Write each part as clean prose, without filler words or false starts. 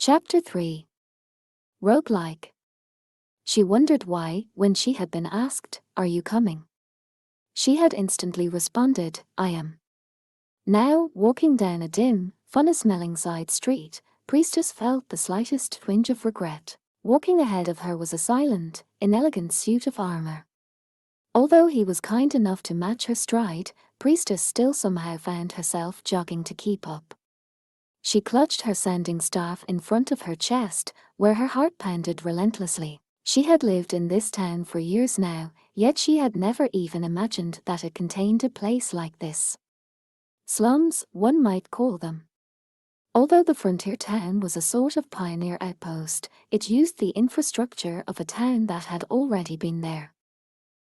Chapter 3. Roguelike. She wondered why, when she had been asked, "Are you coming?" she had instantly responded, "I am." Now, walking down a dim, funny-smelling side street, Priestess felt the slightest twinge of regret. Walking ahead of her was a silent, inelegant suit of armor. Although he was kind enough to match her stride, Priestess still somehow found herself jogging to keep up. She clutched her sounding staff in front of her chest, where her heart pounded relentlessly. She had lived in this town for years now, yet she had never even imagined that it contained a place like this. Slums, one might call them. Although the frontier town was a sort of pioneer outpost, it used the infrastructure of a town that had already been there.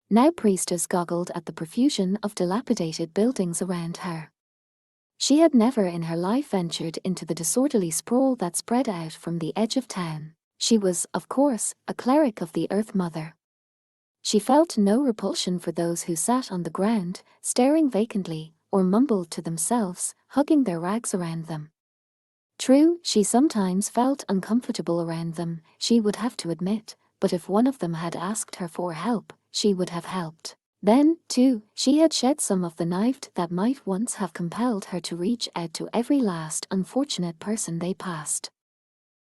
Now Priestess goggled at the profusion of dilapidated buildings around her. She had never in her life ventured into the disorderly sprawl that spread out from the edge of town. She was, of course, a cleric of the Earth Mother. She felt no repulsion for those who sat on the ground, staring vacantly, or mumbled to themselves, hugging their rags around them. True, she sometimes felt uncomfortable around them, she would have to admit, but if one of them had asked her for help, she would have helped. Then, too, she had shed some of the knife that might once have compelled her to reach out to every last unfortunate person they passed.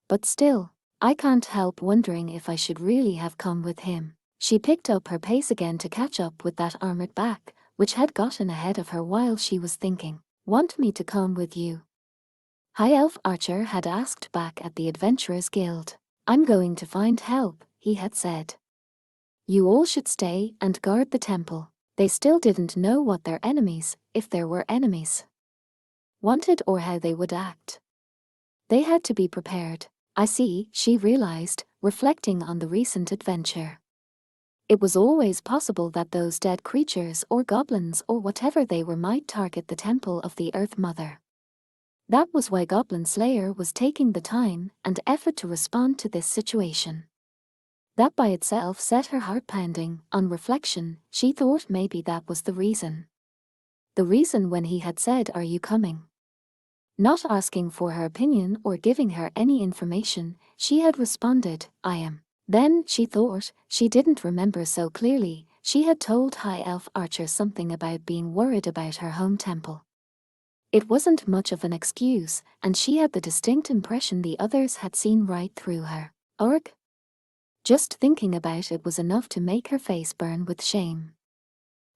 But still, I can't help wondering if I should really have come with him. She picked up her pace again to catch up with that armored back, which had gotten ahead of her while she was thinking. "Want me to come with you?" High Elf Archer had asked back at the Adventurers Guild. "I'm going to find help," he had said. "You all should stay and guard the temple." They still didn't know what their enemies, if there were enemies, wanted or how they would act. They had to be prepared. "I see," she realized, reflecting on the recent adventure. It was always possible that those dead creatures or goblins or whatever they were might target the temple of the Earth Mother. That was why Goblin Slayer was taking the time and effort to respond to this situation. That by itself set her heart pounding. On reflection, she thought maybe that was the reason. The reason when he had said, "Are you coming?" Not asking for her opinion or giving her any information, she had responded, "I am." Then, she thought, she didn't remember so clearly, she had told High Elf Archer something about being worried about her home temple. It wasn't much of an excuse, and she had the distinct impression the others had seen right through her. Urgh. Just thinking about it was enough to make her face burn with shame.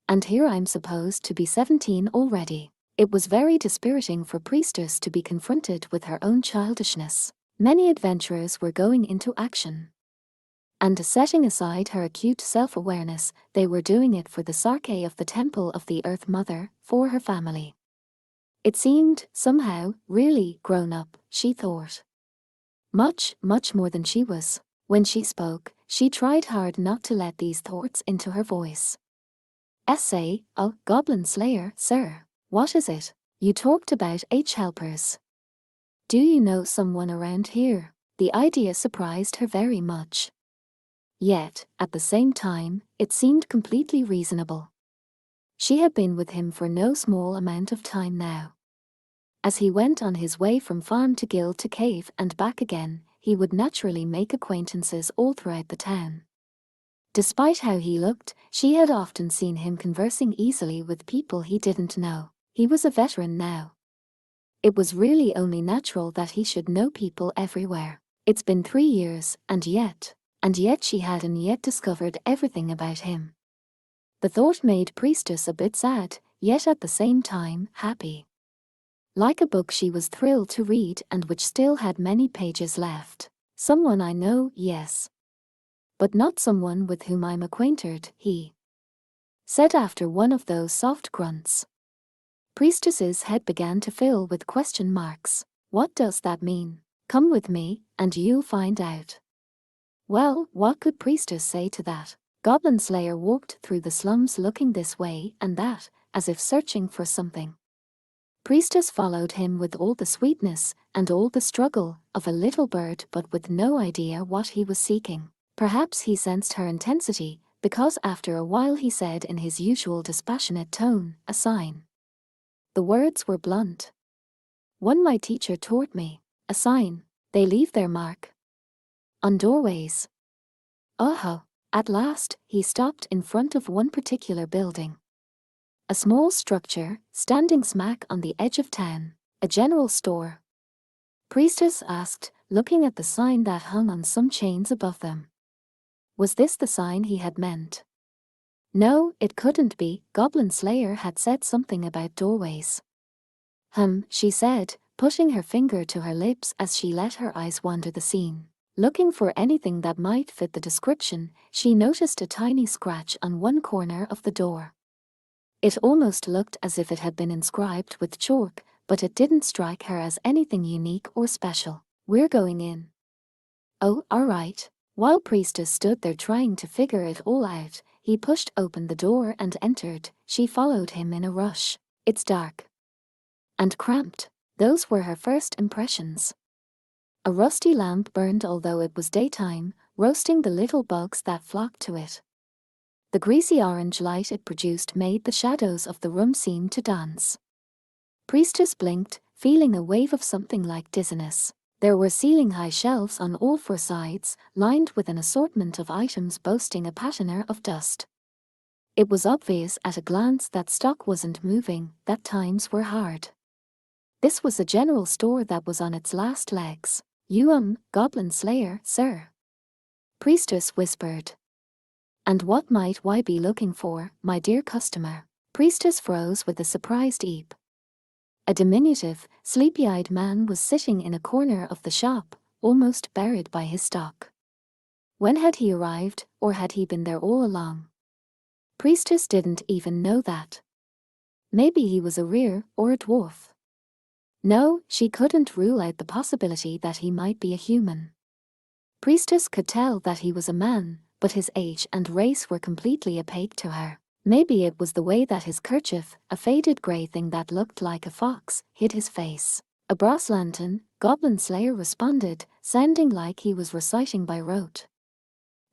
And here I'm supposed to be 17 already. It was very dispiriting for Priestess to be confronted with her own childishness. Many adventurers were going into action. And setting aside her acute self-awareness, they were doing it for the Sarke of the Temple of the Earth Mother, for her family. It seemed, somehow, really grown up, she thought. Much, much more than she was. When she spoke, she tried hard not to let these thoughts into her voice. "Essay, oh, Goblin Slayer, sir. What is it? You talked about H-helpers. Do you know someone around here?" The idea surprised her very much. Yet, at the same time, it seemed completely reasonable. She had been with him for no small amount of time now. As he went on his way from farm to guild to cave and back again, he would naturally make acquaintances all throughout the town. Despite how he looked, she had often seen him conversing easily with people he didn't know. He was a veteran now. It was really only natural that he should know people everywhere. It's been 3 years, and yet she hadn't yet discovered everything about him. The thought made Priestess a bit sad, yet at the same time, happy. Like a book she was thrilled to read and which still had many pages left. "Someone I know, yes. But not someone with whom I'm acquainted," he said after one of those soft grunts. Priestess's head began to fill with question marks. What does that mean? "Come with me, and you'll find out." Well, what could Priestess say to that? Goblin Slayer walked through the slums looking this way and that, as if searching for something. Priestess followed him with all the sweetness and all the struggle of a little bird, but with no idea what he was seeking. Perhaps he sensed her intensity, because after a while he said in his usual dispassionate tone, "A sign." The words were blunt. "One my teacher taught me. A sign. They leave their mark on doorways. Oh, at last, he stopped in front of one particular building. A small structure, standing smack on the edge of town. A general store. Priestess asked, looking at the sign that hung on some chains above them. Was this the sign he had meant? No, it couldn't be. Goblin Slayer had said something about doorways. She said, putting her finger to her lips as she let her eyes wander the scene. Looking for anything that might fit the description, she noticed a tiny scratch on one corner of the door. It almost looked as if it had been inscribed with chalk, but it didn't strike her as anything unique or special. We're going in. Oh, all right. While Priestess stood there trying to figure it all out, he pushed open the door and entered. She followed him in a rush. It's dark and cramped. Those were her first impressions. A rusty lamp burned although it was daytime, roasting the little bugs that flocked to it. The greasy orange light it produced made the shadows of the room seem to dance. Priestess blinked, feeling a wave of something like dizziness. There were ceiling-high shelves on all four sides, lined with an assortment of items boasting a patina of dust. It was obvious at a glance that stock wasn't moving, that times were hard. This was a general store that was on its last legs. You Goblin Slayer, sir? Priestess whispered. And what might I be looking for, my dear customer? Priestess froze with a surprised eep. A diminutive, sleepy-eyed man was sitting in a corner of the shop, almost buried by his stock. When had he arrived, or had he been there all along? Priestess didn't even know that. Maybe he was a rear or a dwarf. No, she couldn't rule out the possibility that he might be a human. Priestess could tell that he was a man, but his age and race were completely opaque to her. Maybe it was the way that his kerchief, a faded grey thing that looked like a fox, hid his face. A brass lantern, Goblin Slayer responded, sounding like he was reciting by rote.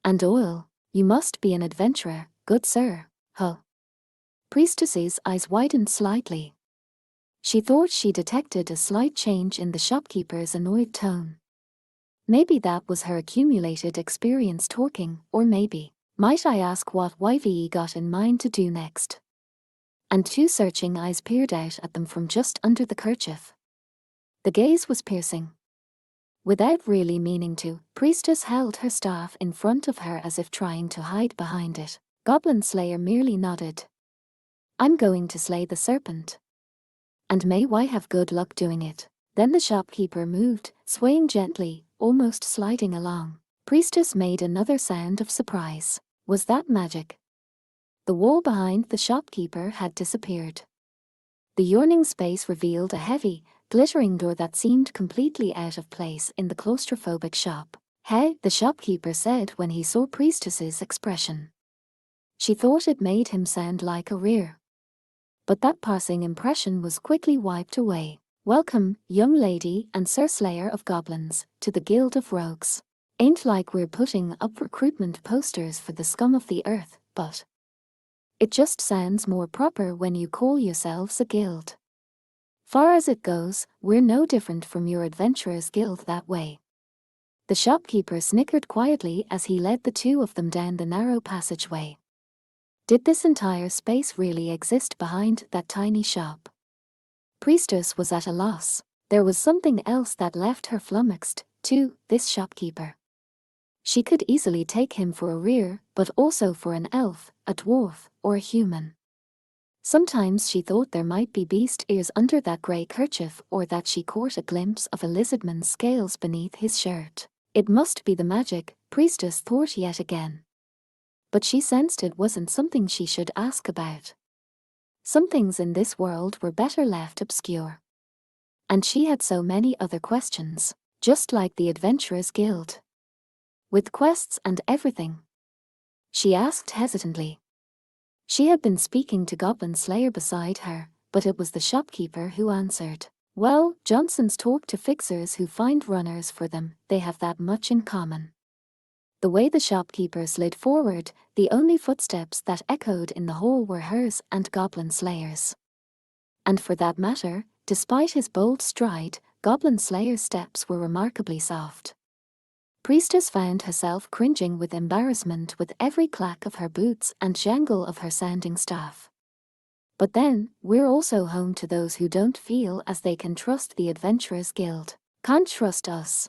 And oil. You must be an adventurer, good sir. Huh. Priestess's eyes widened slightly. She thought she detected a slight change in the shopkeeper's annoyed tone. Maybe that was her accumulated experience talking, or maybe, might I ask what YVE got in mind to do next? And two searching eyes peered out at them from just under the kerchief. The gaze was piercing. Without really meaning to, Priestess held her staff in front of her as if trying to hide behind it. Goblin Slayer merely nodded. I'm going to slay the serpent. And may I have good luck doing it. Then the shopkeeper moved, swaying gently, almost sliding along. Priestess made another sound of surprise. Was that magic? The wall behind the shopkeeper had disappeared. The yawning space revealed a heavy, glittering door that seemed completely out of place in the claustrophobic shop. Hey, the shopkeeper said when he saw Priestess's expression. She thought it made him sound like a rear. But that passing impression was quickly wiped away. Welcome, young lady and Sir Slayer of Goblins, to the Guild of Rogues. Ain't like we're putting up recruitment posters for the scum of the earth, but it just sounds more proper when you call yourselves a guild. Far as it goes, we're no different from your adventurers' guild that way. The shopkeeper snickered quietly as he led the two of them down the narrow passageway. Did this entire space really exist behind that tiny shop? Priestess was at a loss. There was something else that left her flummoxed, too, this shopkeeper. She could easily take him for a rear, but also for an elf, a dwarf, or a human. Sometimes she thought there might be beast ears under that grey kerchief, or that she caught a glimpse of a lizardman's scales beneath his shirt. It must be the magic, Priestess thought yet again. But she sensed it wasn't something she should ask about. Some things in this world were better left obscure. And she had so many other questions, just like the Adventurers Guild. With quests and everything. She asked hesitantly. She had been speaking to Goblin Slayer beside her, but it was the shopkeeper who answered. Well, Johnsons talk to fixers who find runners for them, they have that much in common. The way the shopkeeper slid forward, the only footsteps that echoed in the hall were hers and Goblin Slayer's. And for that matter, despite his bold stride, Goblin Slayer's steps were remarkably soft. Priestess found herself cringing with embarrassment with every clack of her boots and jangle of her sanding staff. But then, we're also home to those who don't feel as they can trust the Adventurers Guild. Can't trust us?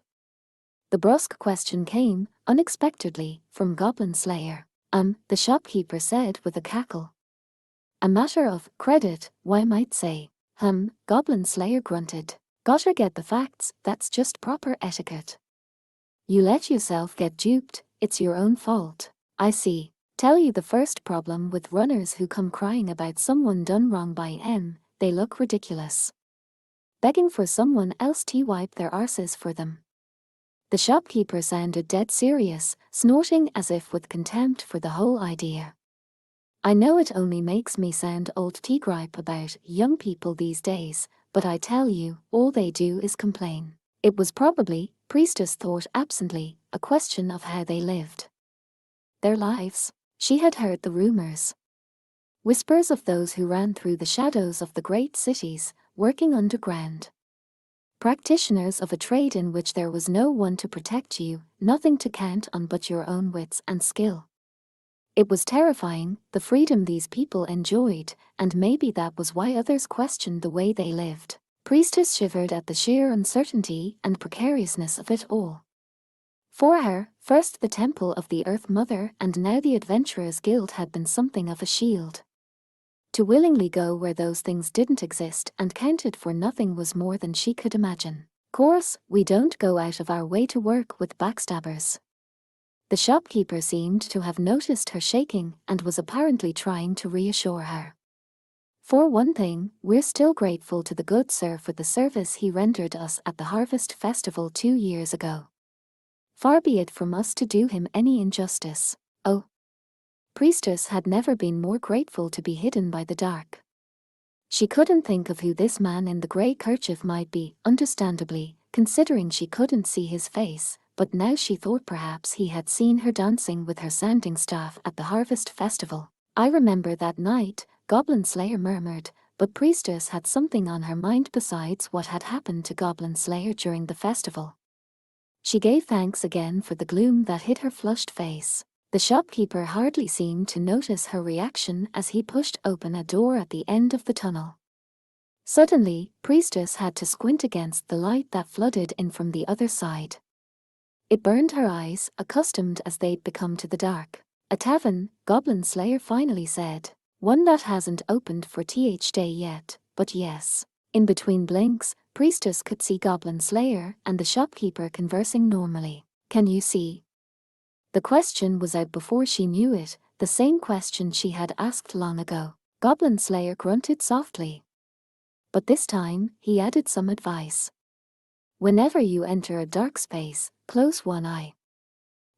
The brusque question came, unexpectedly, from Goblin Slayer. The shopkeeper said with a cackle. A matter of credit, why might say. Goblin Slayer grunted. Gotta get the facts, that's just proper etiquette. You let yourself get duped, it's your own fault. I see. Tell you the first problem with runners who come crying about someone done wrong by they look ridiculous. Begging for someone else to wipe their arses for them. The shopkeeper sounded dead serious, snorting as if with contempt for the whole idea. I know it only makes me sound old to gripe about young people these days, but I tell you, all they do is complain. It was probably, Priestess thought absently, a question of how they lived their lives. She had heard the rumors. Whispers of those who ran through the shadows of the great cities, working underground. Practitioners of a trade in which there was no one to protect you, nothing to count on but your own wits and skill. It was terrifying, the freedom these people enjoyed, and maybe that was why others questioned the way they lived. Priestess shivered at the sheer uncertainty and precariousness of it all. For her, first the Temple of the Earth Mother and now the Adventurers Guild had been something of a shield. To willingly go where those things didn't exist and counted for nothing was more than she could imagine. Course, we don't go out of our way to work with backstabbers. The shopkeeper seemed to have noticed her shaking and was apparently trying to reassure her. For one thing, we're still grateful to the good sir for the service he rendered us at the Harvest Festival 2 years ago. Far be it from us to do him any injustice. Oh. Priestess had never been more grateful to be hidden by the dark. She couldn't think of who this man in the grey kerchief might be, understandably, considering she couldn't see his face, but now she thought perhaps he had seen her dancing with her sanding staff at the Harvest Festival. I remember that night, Goblin Slayer murmured, but Priestess had something on her mind besides what had happened to Goblin Slayer during the festival. She gave thanks again for the gloom that hid her flushed face. The shopkeeper hardly seemed to notice her reaction as he pushed open a door at the end of the tunnel. Suddenly, Priestess had to squint against the light that flooded in from the other side. It burned her eyes, accustomed as they'd become to the dark. A tavern, Goblin Slayer finally said. One that hasn't opened for th day yet, but yes. In between blinks, Priestess could see Goblin Slayer and the shopkeeper conversing normally. Can you see? The question was out before she knew it, the same question she had asked long ago. Goblin Slayer grunted softly. But this time, he added some advice. Whenever you enter a dark space, close one eye.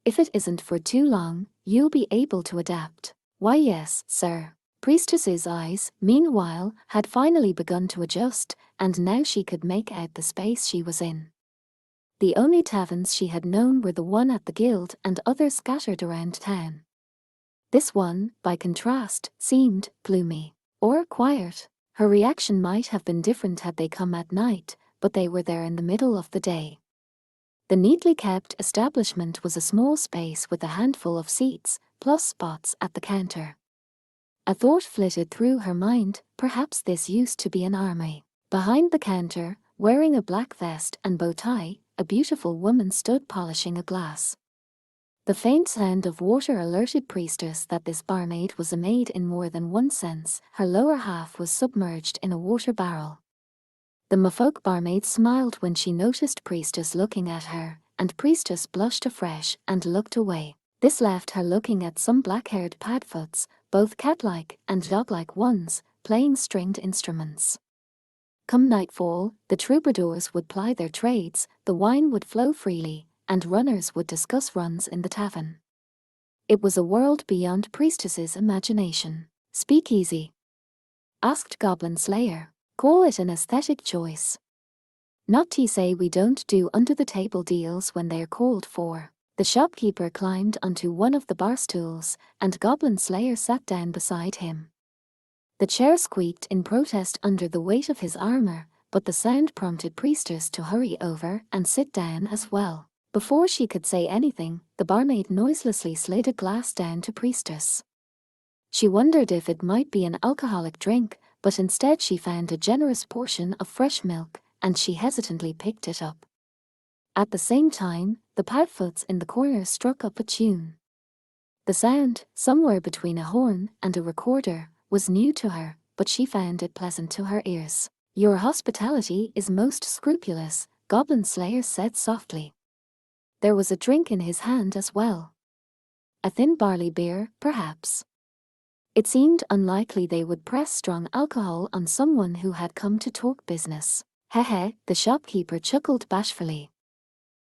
If it isn't for too long, you'll be able to adapt. Why yes, sir. Priestess's eyes, meanwhile, had finally begun to adjust, and now she could make out the space she was in. The only taverns she had known were the one at the guild and others scattered around town. This one, by contrast, seemed gloomy or quiet. Her reaction might have been different had they come at night, but they were there in the middle of the day. The neatly kept establishment was a small space with a handful of seats, plus spots at the counter. A thought flitted through her mind, perhaps this used to be an army. Behind the counter, wearing a black vest and bow tie, a beautiful woman stood polishing a glass. The faint sound of water alerted Priestess that this barmaid was a maid in more than one sense. Her lower half was submerged in a water barrel. The mafolk barmaid smiled when she noticed Priestess looking at her, and Priestess blushed afresh and looked away. This left her looking at some black-haired padfoots, both cat-like and dog-like ones, playing stringed instruments. Come nightfall, the troubadours would ply their trades, the wine would flow freely, and runners would discuss runs in the tavern. It was a world beyond Priestess's imagination. Speakeasy? Asked Goblin Slayer. Call it an aesthetic choice. Not to say we don't do under-the-table deals when they're called for. The shopkeeper climbed onto one of the bar stools, and Goblin Slayer sat down beside him. The chair squeaked in protest under the weight of his armor, but the sound prompted Priestess to hurry over and sit down as well. Before she could say anything, the barmaid noiselessly slid a glass down to Priestess. She wondered if it might be an alcoholic drink, but instead she found a generous portion of fresh milk, and she hesitantly picked it up. At the same time, the padfoots in the corner struck up a tune. The sound, somewhere between a horn and a recorder, was new to her, but she found it pleasant to her ears. "Your hospitality is most scrupulous," Goblin Slayer said softly. There was a drink in his hand as well. A thin barley beer, perhaps. It seemed unlikely they would press strong alcohol on someone who had come to talk business. Hehe, the shopkeeper chuckled bashfully.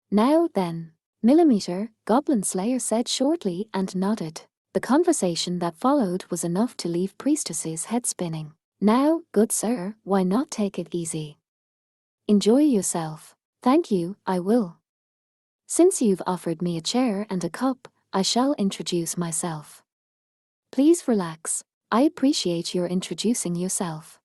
"Now then, millimeter," Goblin Slayer said shortly and nodded. The conversation that followed was enough to leave Priestess's head spinning. "Now, good sir, why not take it easy? Enjoy yourself." "Thank you, I will. Since you've offered me a chair and a cup, I shall introduce myself." "Please relax. I appreciate your introducing yourself.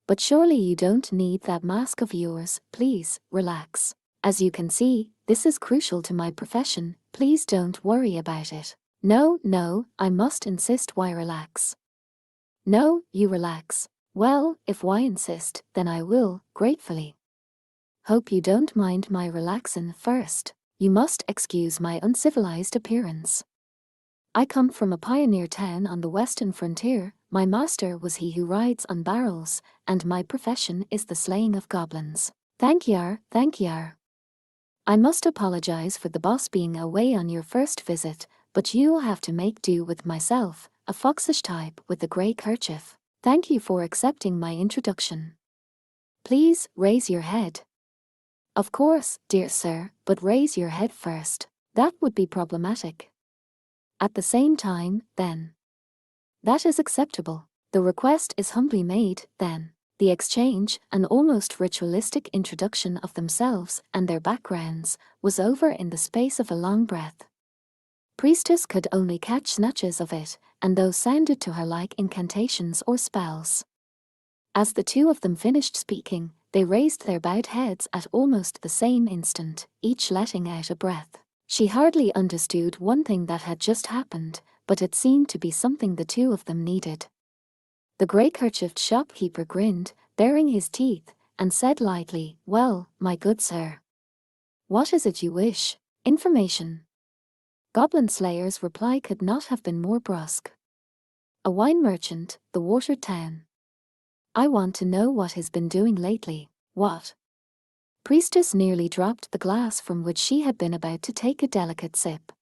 But surely you don't need that mask of yours. Please, relax. As you can see, this is crucial to my profession. Please don't worry about it." No, I must insist. Why relax?" "No, you relax." "Well, if why insist, then I will, gratefully. Hope you don't mind my relaxin' first. You must excuse my uncivilized appearance. I come from a pioneer town on the western frontier. My master was he who rides on barrels, and my profession is the slaying of goblins." Thank yar. "I must apologize for the boss being away on your first visit, but you'll have to make do with myself, a foxish type with a grey kerchief. Thank you for accepting my introduction. Please, raise your head." "Of course, dear sir, but raise your head first. That would be problematic." "At the same time, then." "That is acceptable. The request is humbly made, then." The exchange, an almost ritualistic introduction of themselves and their backgrounds, was over in the space of a long breath. Priestess could only catch snatches of it, and those sounded to her like incantations or spells. As the two of them finished speaking, they raised their bowed heads at almost the same instant, each letting out a breath. She hardly understood one thing that had just happened, but it seemed to be something the two of them needed. The grey-kerchiefed shopkeeper grinned, baring his teeth, and said lightly, "Well, my good sir. What is it you wish?" "Information." Goblin Slayer's reply could not have been more brusque. "A wine merchant, the watered town. I want to know what he's been doing lately." "What?" Priestess nearly dropped the glass from which she had been about to take a delicate sip.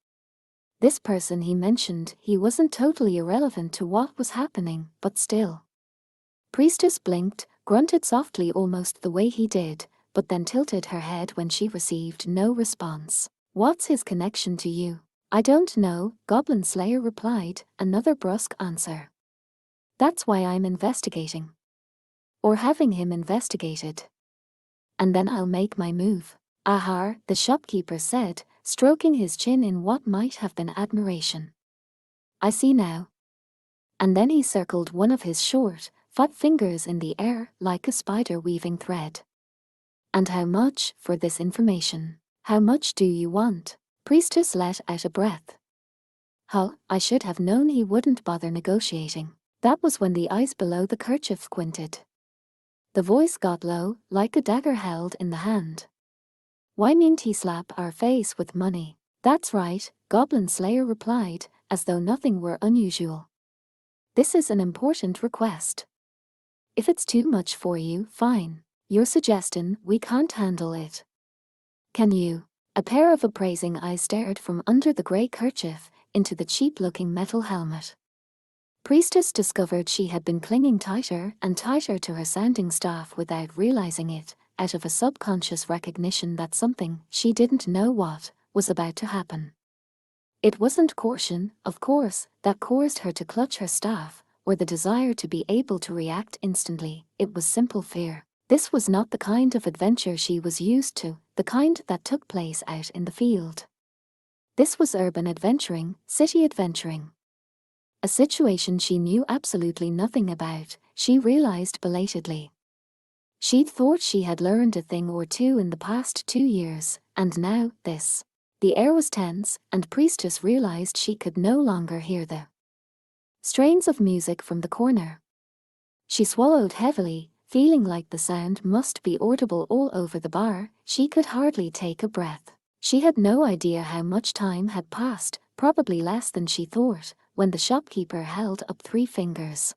This person he mentioned, he wasn't totally irrelevant to what was happening, but still. Priestess blinked, grunted softly almost the way he did, but then tilted her head when she received no response. "What's his connection to you?" "I don't know," Goblin Slayer replied, another brusque answer. "That's why I'm investigating. Or having him investigated. And then I'll make my move." "Aha," the shopkeeper said, stroking his chin in what might have been admiration. "I see now." And then he circled one of his short, fat fingers in the air like a spider weaving thread. "And how much for this information? How much do you want?" Priestess let out a breath. "Huh, I should have known he wouldn't bother negotiating." That was when the eyes below the kerchief squinted. The voice got low, like a dagger held in the hand. "Why mean't he slap our face with money?" "That's right," Goblin Slayer replied, as though nothing were unusual. "This is an important request. If it's too much for you, fine. You're suggesting we can't handle it. Can you?" A pair of appraising eyes stared from under the grey kerchief into the cheap-looking metal helmet. Priestess discovered she had been clinging tighter and tighter to her sounding staff without realizing it, out of a subconscious recognition that something, she didn't know what, was about to happen. It wasn't caution, of course, that caused her to clutch her staff, or the desire to be able to react instantly. It was simple fear. This was not the kind of adventure she was used to, the kind that took place out in the field. This was urban adventuring, city adventuring. A situation she knew absolutely nothing about, she realized belatedly. She'd thought she had learned a thing or two in the past 2 years, and now this. The air was tense, and Priestess realized she could no longer hear the strains of music from the corner. She swallowed heavily, feeling like the sound must be audible all over the bar. She could hardly take a breath. She had no idea how much time had passed, probably less than she thought, when the shopkeeper held up 3 fingers.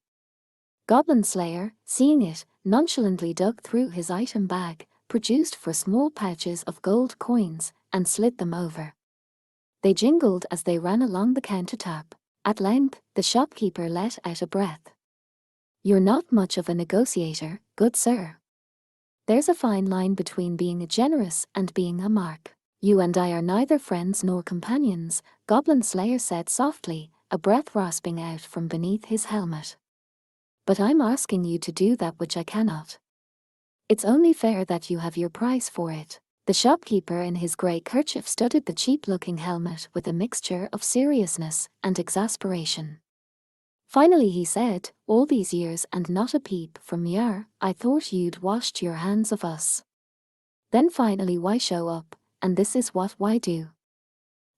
Goblin Slayer, seeing it, nonchalantly dug through his item bag, produced 4 small pouches of gold coins, and slid them over. They jingled as they ran along the countertop. At length, the shopkeeper let out a breath. "You're not much of a negotiator, good sir. There's a fine line between being generous and being a mark. You and I are neither friends nor companions," Goblin Slayer said softly, a breath rasping out from beneath his helmet. "But I'm asking you to do that which I cannot. It's only fair that you have your price for it." The shopkeeper in his grey kerchief studied the cheap-looking helmet with a mixture of seriousness and exasperation. Finally he said, "All these years and not a peep from Yar, I thought you'd washed your hands of us. Then finally why show up, and this is what why do?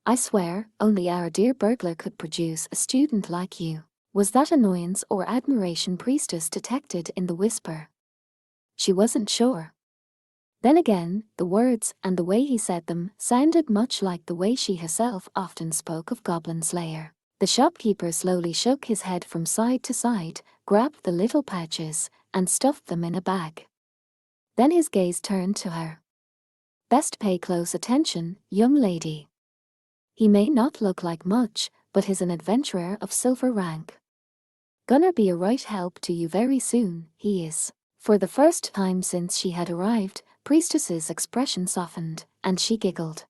I swear, only our dear burglar could produce a student like you." Was that annoyance or admiration Priestess detected in the whisper? She wasn't sure. Then again, the words and the way he said them sounded much like the way she herself often spoke of Goblin Slayer. The shopkeeper slowly shook his head from side to side, grabbed the little pouches, and stuffed them in a bag. Then his gaze turned to her. "Best pay close attention, young lady. He may not look like much, but he's an adventurer of silver rank. Gonna be a right help to you very soon, he is." For the first time since she had arrived, Priestess's expression softened, and she giggled.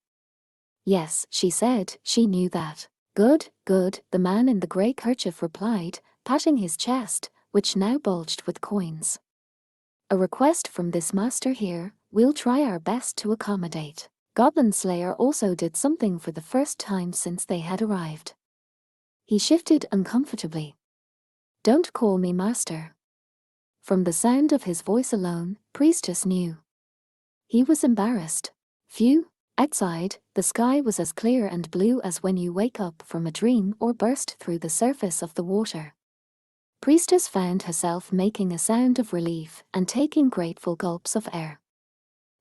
"Yes," she said, she knew that. "Good, good," the man in the grey kerchief replied, patting his chest, which now bulged with coins. "A request from this master here, we'll try our best to accommodate." Goblin Slayer also did something for the first time since they had arrived. He shifted uncomfortably. "Don't call me master." From the sound of his voice alone, Priestess knew. He was embarrassed. Phew. Outside, the sky was as clear and blue as when you wake up from a dream or burst through the surface of the water. Priestess found herself making a sound of relief and taking grateful gulps of air.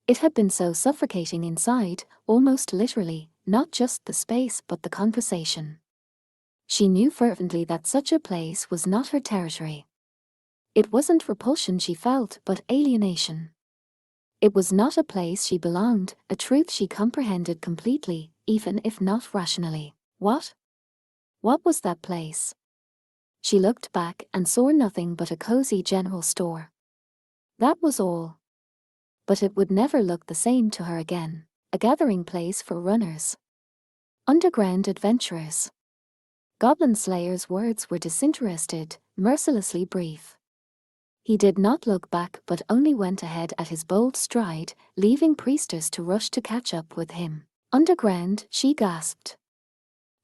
It had been so suffocating inside, almost literally, not just the space but the conversation. She knew fervently that such a place was not her territory. It wasn't repulsion she felt, but alienation. It was not a place she belonged, a truth she comprehended completely, even if not rationally. What? What was that place? She looked back and saw nothing but a cozy general store. That was all. But it would never look the same to her again. A gathering place for runners. Underground adventurers. Goblin Slayer's words were disinterested, mercilessly brief. He did not look back but only went ahead at his bold stride, leaving Priestess to rush to catch up with him. "Underground," she gasped.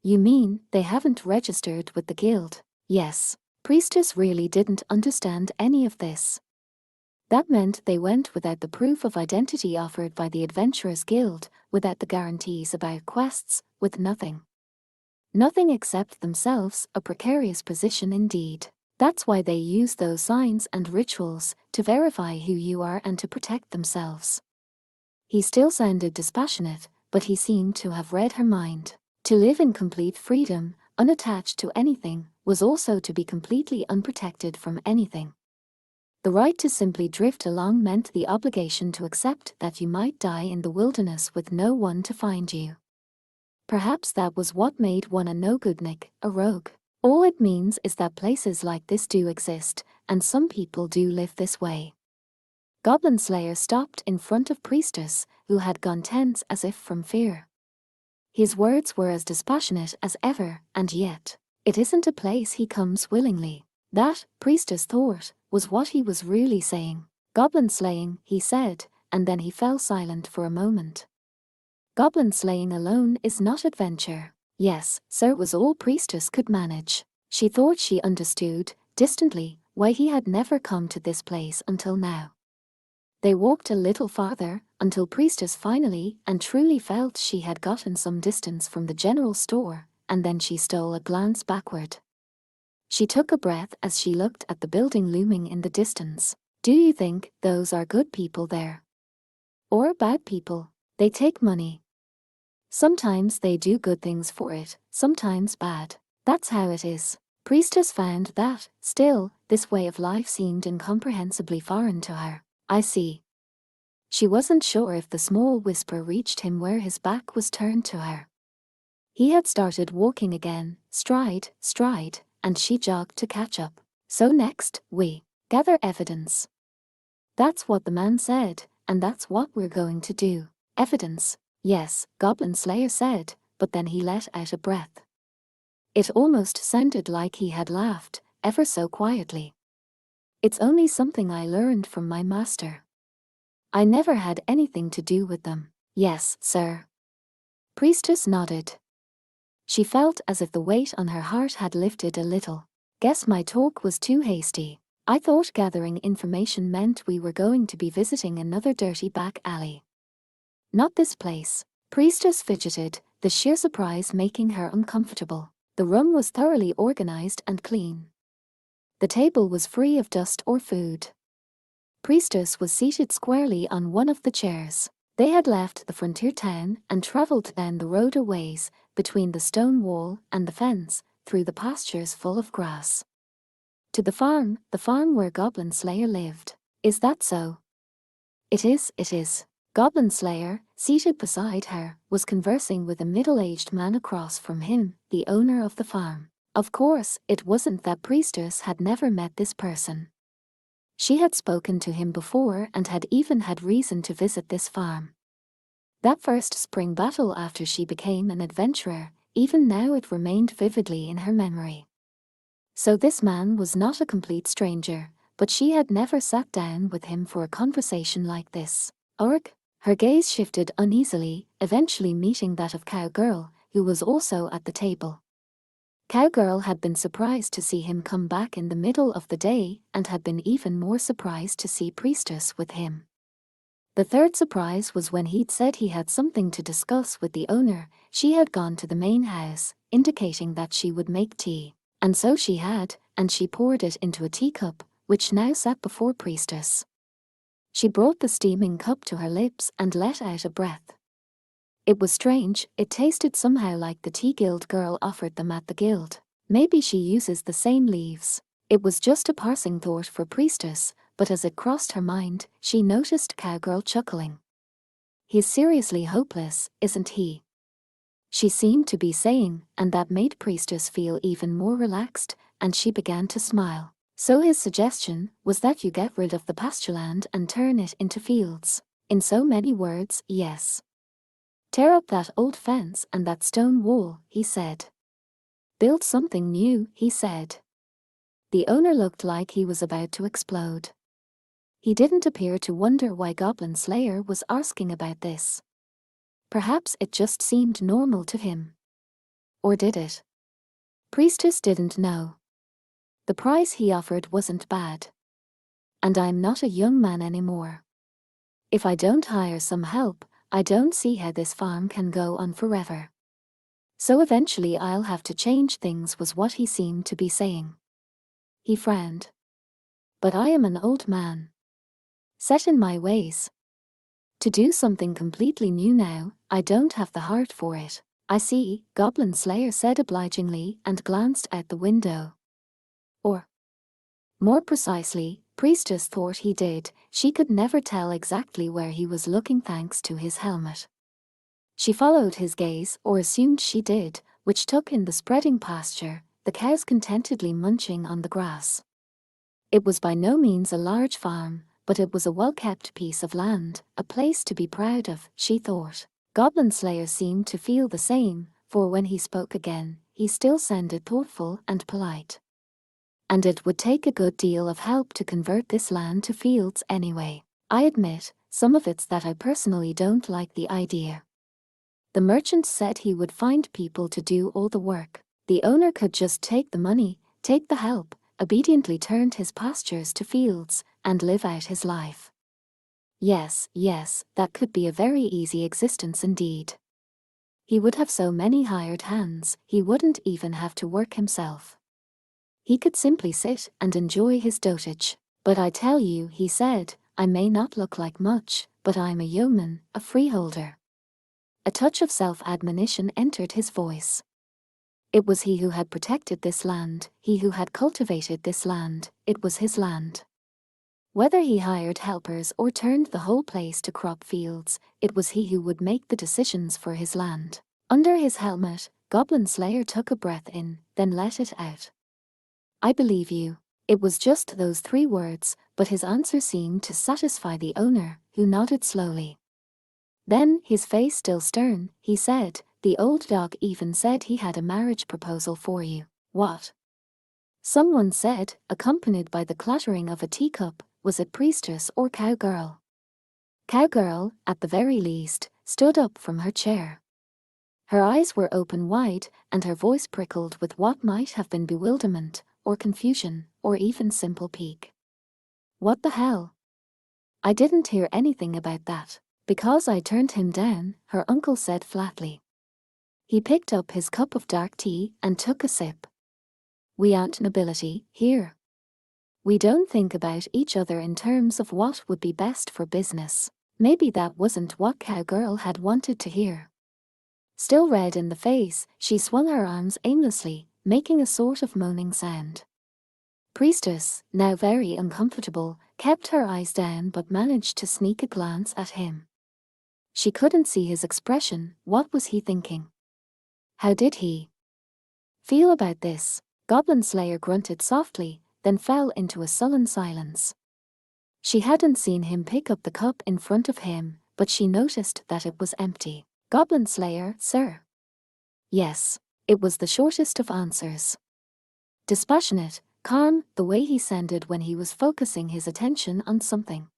"You mean they haven't registered with the guild?" Yes. Priestess really didn't understand any of this. That meant they went without the proof of identity offered by the Adventurers Guild, without the guarantees about quests, with nothing. Nothing except themselves, a precarious position indeed. That's why they use those signs and rituals, to verify who you are and to protect themselves. He still sounded dispassionate, but he seemed to have read her mind. To live in complete freedom, unattached to anything, was also to be completely unprotected from anything. The right to simply drift along meant the obligation to accept that you might die in the wilderness with no one to find you. Perhaps that was what made one a no-goodnik, a rogue. All it means is that places like this do exist, and some people do live this way. Goblin Slayer stopped in front of Priestess, who had gone tense as if from fear. His words were as dispassionate as ever, and yet, it isn't a place he comes willingly. That, Priestess thought, was what he was really saying. "Goblin slaying," he said, and then he fell silent for a moment. Goblin slaying alone is not adventure. Yes, sir, was all Priestess could manage. She thought she understood, distantly, why he had never come to this place until now. They walked a little farther, until Priestess finally and truly felt she had gotten some distance from the general store, and then she stole a glance backward. She took a breath as she looked at the building looming in the distance. Do you think those are good people there? Or bad people? They take money. Sometimes they do good things for it, sometimes bad. That's how it is. Priestess found that, still, this way of life seemed incomprehensibly foreign to her. I see. She wasn't sure if the small whisper reached him where his back was turned to her. He had started walking again, stride, and she jogged to catch up. So next, we gather evidence. That's what the man said, and that's what we're going to do. Evidence, yes, Goblin Slayer said, but then he let out a breath. It almost sounded like he had laughed, ever so quietly. It's only something I learned from my master. I never had anything to do with them. Yes, sir. Priestess nodded. She felt as if the weight on her heart had lifted a little. Guess my talk was too hasty. I thought gathering information meant we were going to be visiting another dirty back alley. Not this place. Priestess fidgeted, the sheer surprise making her uncomfortable. The room was thoroughly organized and clean. The table was free of dust or food. Priestess was seated squarely on one of the chairs. They had left the frontier town and traveled down the road a ways, between the stone wall and the fence, through the pastures full of grass. To the farm where Goblin Slayer lived. Is that so? It is. Goblin Slayer, seated beside her, was conversing with a middle-aged man across from him, the owner of the farm. Of course, it wasn't that Priestess had never met this person. She had spoken to him before and had even had reason to visit this farm. That first spring battle after she became an adventurer, even now it remained vividly in her memory. So this man was not a complete stranger, but she had never sat down with him for a conversation like this. Urgh! Her gaze shifted uneasily, eventually meeting that of Cowgirl, who was also at the table. Cowgirl had been surprised to see him come back in the middle of the day and had been even more surprised to see Priestess with him. The third surprise was when he'd said he had something to discuss with the owner. She had gone to the main house, indicating that she would make tea. And so she had, and she poured it into a teacup, which now sat before Priestess. She brought the steaming cup to her lips and let out a breath. It was strange, it tasted somehow like the tea guild girl offered them at the guild. Maybe she uses the same leaves. It was just a passing thought for Priestess, but as it crossed her mind, she noticed Cowgirl chuckling. He's seriously hopeless, isn't he? She seemed to be saying, and that made Priestess feel even more relaxed, and she began to smile. So his suggestion was that you get rid of the pastureland and turn it into fields. In so many words, yes. Tear up that old fence and that stone wall, he said. Build something new, he said. The owner looked like he was about to explode. He didn't appear to wonder why Goblin Slayer was asking about this. Perhaps it just seemed normal to him. Or did it? Priestess didn't know. The price he offered wasn't bad. And I'm not a young man anymore. If I don't hire some help, I don't see how this farm can go on forever. So eventually I'll have to change things, was what he seemed to be saying. He frowned. But I am an old man. Set in my ways. To do something completely new now, I don't have the heart for it. I see, Goblin Slayer said obligingly and glanced out the window. Or, more precisely, Priestess thought he did. She could never tell exactly where he was looking thanks to his helmet. She followed his gaze, or assumed she did, which took in the spreading pasture, the cows contentedly munching on the grass. It was by no means a large farm, but it was a well-kept piece of land, a place to be proud of, she thought. Goblin Slayer seemed to feel the same, for when he spoke again, he still sounded thoughtful and polite. And it would take a good deal of help to convert this land to fields anyway. I admit, some of it's that I personally don't like the idea. The merchant said he would find people to do all the work. The owner could just take the money, take the help, obediently turned his pastures to fields, and live out his life. Yes, yes, that could be a very easy existence indeed. He would have so many hired hands, he wouldn't even have to work himself. He could simply sit and enjoy his dotage. But I tell you, he said, I may not look like much, but I'm a yeoman, a freeholder. A touch of self-admonition entered his voice. It was he who had protected this land, he who had cultivated this land, it was his land. Whether he hired helpers or turned the whole place to crop fields, it was he who would make the decisions for his land. Under his helmet, Goblin Slayer took a breath in, then let it out. I believe you. It was just those 3 words, but his answer seemed to satisfy the owner, who nodded slowly. Then, his face still stern, he said, the old dog even said he had a marriage proposal for you. What? Someone said, accompanied by the clattering of a teacup, was it priestess or cowgirl? Cowgirl, at the very least, stood up from her chair. Her eyes were open wide, and her voice prickled with what might have been bewilderment, or confusion, or even simple pique. What the hell? I didn't hear anything about that. Because I turned him down, her uncle said flatly. He picked up his cup of dark tea and took a sip. We aren't nobility, here. We don't think about each other in terms of what would be best for business. Maybe that wasn't what Cowgirl had wanted to hear. Still red in the face, she swung her arms aimlessly, making a sort of moaning sound. Priestess, now very uncomfortable, kept her eyes down but managed to sneak a glance at him. She couldn't see his expression. What was he thinking? How did he feel about this? Goblin Slayer grunted softly, then fell into a sullen silence. She hadn't seen him pick up the cup in front of him, but she noticed that it was empty. Goblin Slayer, sir. Yes, it was the shortest of answers. Dispassionate, calm, the way he sounded when he was focusing his attention on something.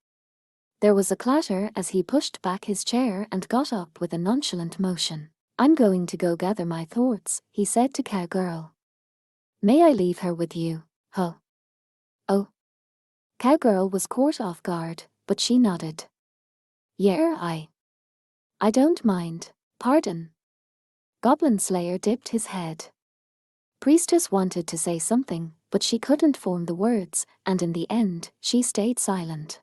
There was a clatter as he pushed back his chair and got up with a nonchalant motion. I'm going to go gather my thoughts, he said to Cowgirl. May I leave her with you? Huh? Oh. Cowgirl was caught off guard, but she nodded. Yeah, I don't mind. Pardon. Goblin Slayer dipped his head. Priestess wanted to say something, but she couldn't form the words, and in the end, she stayed silent.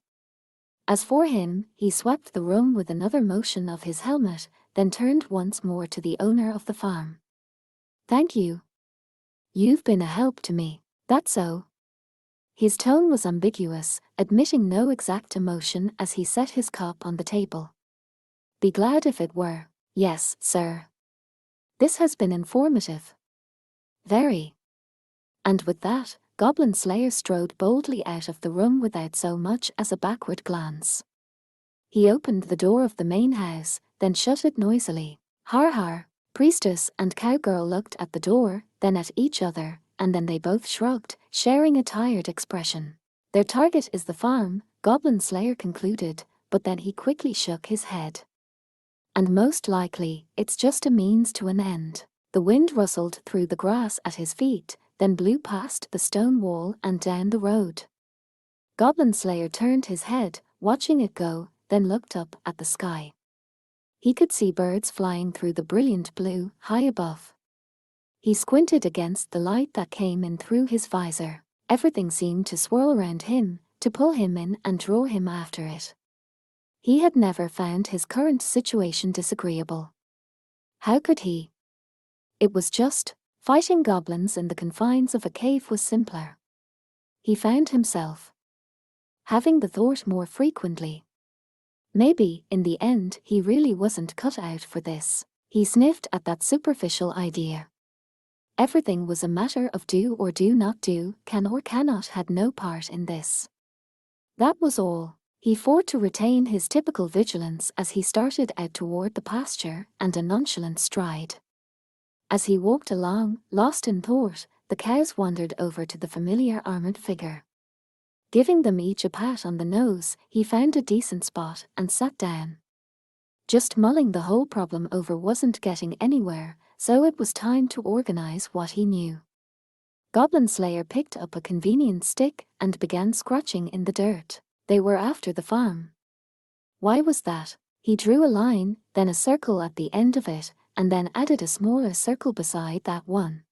As for him, he swept the room with another motion of his helmet, then turned once more to the owner of the farm. Thank you. You've been a help to me. That's so. His tone was ambiguous, admitting no exact emotion as he set his cup on the table. Be glad if it were. Yes, sir. This has been informative. Very. And with that, Goblin Slayer strode boldly out of the room without so much as a backward glance. He opened the door of the main house, then shut it noisily. Har har. Priestess and Cowgirl looked at the door, then at each other, and then they both shrugged, sharing a tired expression. Their target is the farm, Goblin Slayer concluded, but then he quickly shook his head. And most likely, it's just a means to an end. The wind rustled through the grass at his feet, then blew past the stone wall and down the road. Goblin Slayer turned his head, watching it go, then looked up at the sky. He could see birds flying through the brilliant blue, high above. He squinted against the light that came in through his visor. Everything seemed to swirl around him, to pull him in and draw him after it. He had never found his current situation disagreeable. How could he? It was just, fighting goblins in the confines of a cave was simpler. He found himself having the thought more frequently. Maybe, in the end, he really wasn't cut out for this. He sniffed at that superficial idea. Everything was a matter of do or do not do, can or cannot had no part in this. That was all. He fought to retain his typical vigilance as he started out toward the pasture and a nonchalant stride. As he walked along, lost in thought, the cows wandered over to the familiar armored figure. Giving them each a pat on the nose, he found a decent spot and sat down. Just mulling the whole problem over wasn't getting anywhere, so it was time to organize what he knew. Goblin Slayer picked up a convenient stick and began scratching in the dirt. They were after the farm. Why was that? He drew a line, then a circle at the end of it, and then added a smaller circle beside that one.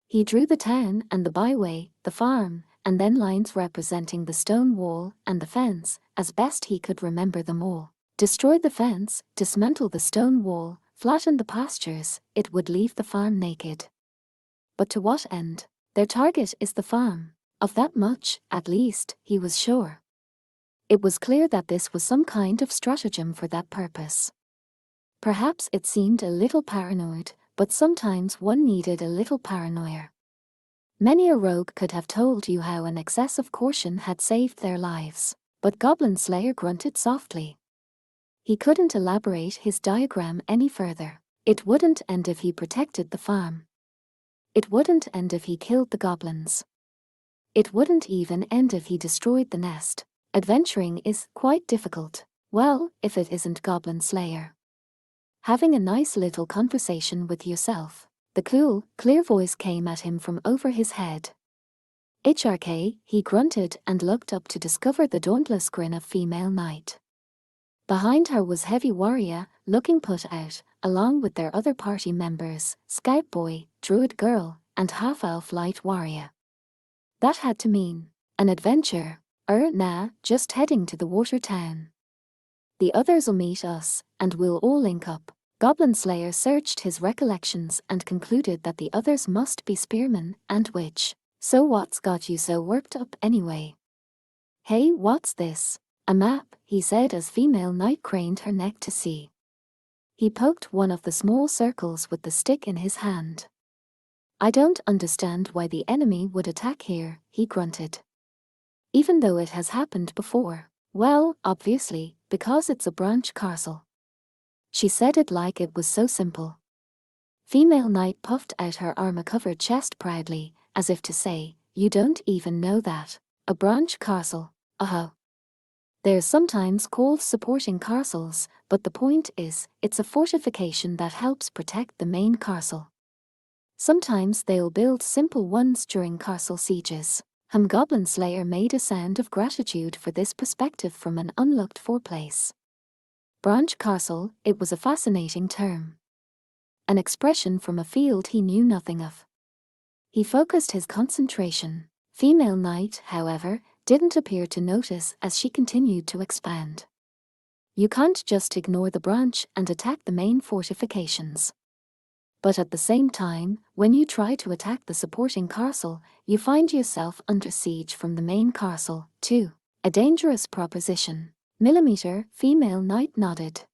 He drew the town and the byway, the farm, and then lines representing the stone wall and the fence, as best he could remember them all. Destroy the fence, dismantle the stone wall, flatten the pastures, it would leave the farm naked. But to what end? Their target is the farm. Of that much, at least, he was sure. It was clear that this was some kind of stratagem for that purpose. Perhaps it seemed a little paranoid, but sometimes one needed a little paranoia. Many a rogue could have told you how an excessive caution had saved their lives, but Goblin Slayer grunted softly. He couldn't elaborate his diagram any further. It wouldn't end if he protected the farm. It wouldn't end if he killed the goblins. It wouldn't even end if he destroyed the nest. Adventuring is quite difficult. Well, if it isn't Goblin Slayer. Having a nice little conversation with yourself. The cool, clear voice came at him from over his head. HRK, he grunted and looked up to discover the dauntless grin of female knight. Behind her was Heavy Warrior, looking put out, along with their other party members, Scout Boy, Druid Girl, and Half-Elf Light Warrior. That had to mean an adventure. Nah, just heading to the water town. The others'll meet us, and we'll all link up. Goblin Slayer searched his recollections and concluded that the others must be spearmen and witch. So what's got you so worked up anyway? Hey, what's this? A map, he said as female knight craned her neck to see. He poked one of the small circles with the stick in his hand. I don't understand why the enemy would attack here, he grunted. Even though it has happened before. Well, obviously, because it's a branch castle. She said it like it was so simple. Female knight puffed out her armor-covered chest proudly, as if to say, you don't even know that. A branch castle, They're sometimes called supporting castles, but the point is, it's a fortification that helps protect the main castle. Sometimes they'll build simple ones during castle sieges. Goblin Slayer made a sound of gratitude for this perspective from an unlooked-for place. Branch castle, it was a fascinating term. An expression from a field he knew nothing of. He focused his concentration. Female knight, however, didn't appear to notice as she continued to expand. You can't just ignore the branch and attack the main fortifications. But at the same time, when you try to attack the supporting castle, you find yourself under siege from the main castle, too. A dangerous proposition. Female knight nodded.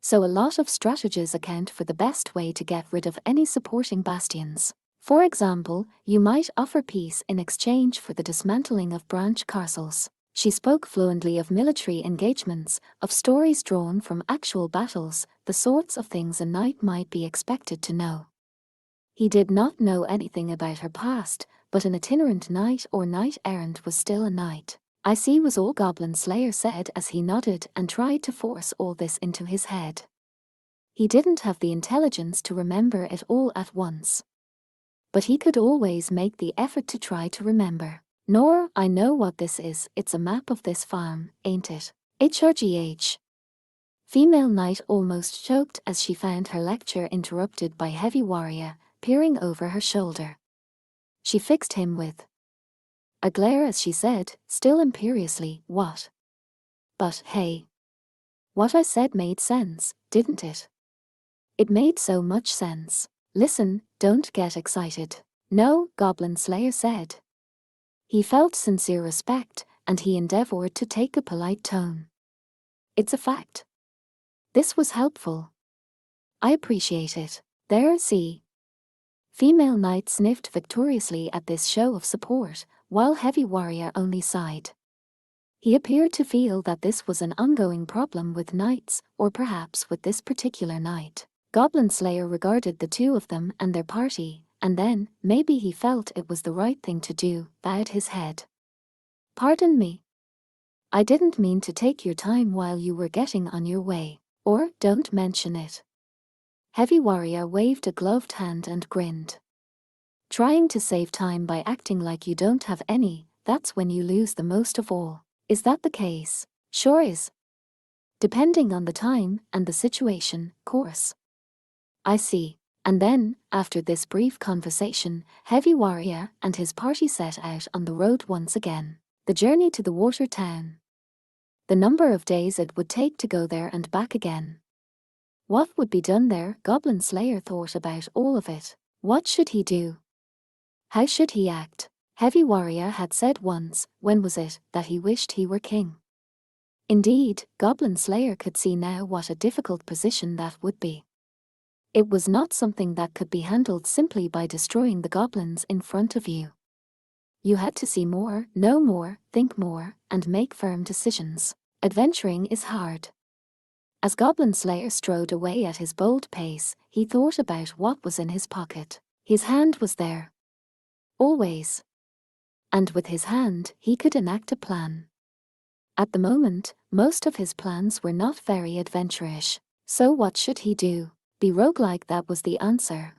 So a lot of strategies account for the best way to get rid of any supporting bastions. For example, you might offer peace in exchange for the dismantling of branch castles. She spoke fluently of military engagements, of stories drawn from actual battles, the sorts of things a knight might be expected to know. He did not know anything about her past, but an itinerant knight or knight-errant was still a knight. I see, was all Goblin Slayer said as he nodded and tried to force all this into his head. He didn't have the intelligence to remember it all at once. But he could always make the effort to try to remember. Nor, I know what this is, it's a map of this farm, ain't it? HRGH. Female knight almost choked as she found her lecture interrupted by Heavy Warrior, peering over her shoulder. She fixed him with a glare as she said, still imperiously, what? But, hey. What I said made sense, didn't it? It made so much sense. Listen, don't get excited. No, Goblin Slayer said. He felt sincere respect, and he endeavored to take a polite tone. It's a fact. This was helpful. I appreciate it. There, see. Female knight sniffed victoriously at this show of support, while Heavy Warrior only sighed. He appeared to feel that this was an ongoing problem with knights, or perhaps with this particular knight. Goblin Slayer regarded the two of them and their party, and then, maybe he felt it was the right thing to do, bowed his head. Pardon me. I didn't mean to take your time while you were getting on your way. Or, don't mention it. Heavy Warrior waved a gloved hand and grinned. Trying to save time by acting like you don't have any, that's when you lose the most of all. Is that the case? Sure is. Depending on the time and the situation, course. I see. And then, after this brief conversation, Heavy Warrior and his party set out on the road once again. The journey to the water town. The number of days it would take to go there and back again. What would be done there? Goblin Slayer thought about all of it. What should he do? How should he act? Heavy Warrior had said once, when was it, that he wished he were king. Indeed, Goblin Slayer could see now what a difficult position that would be. It was not something that could be handled simply by destroying the goblins in front of you. You had to see more, know more, think more, and make firm decisions. Adventuring is hard. As Goblin Slayer strode away at his bold pace, he thought about what was in his pocket. His hand was there. Always. And with his hand, he could enact a plan. At the moment, most of his plans were not very adventurous. So what should he do? Be roguelike, that was the answer.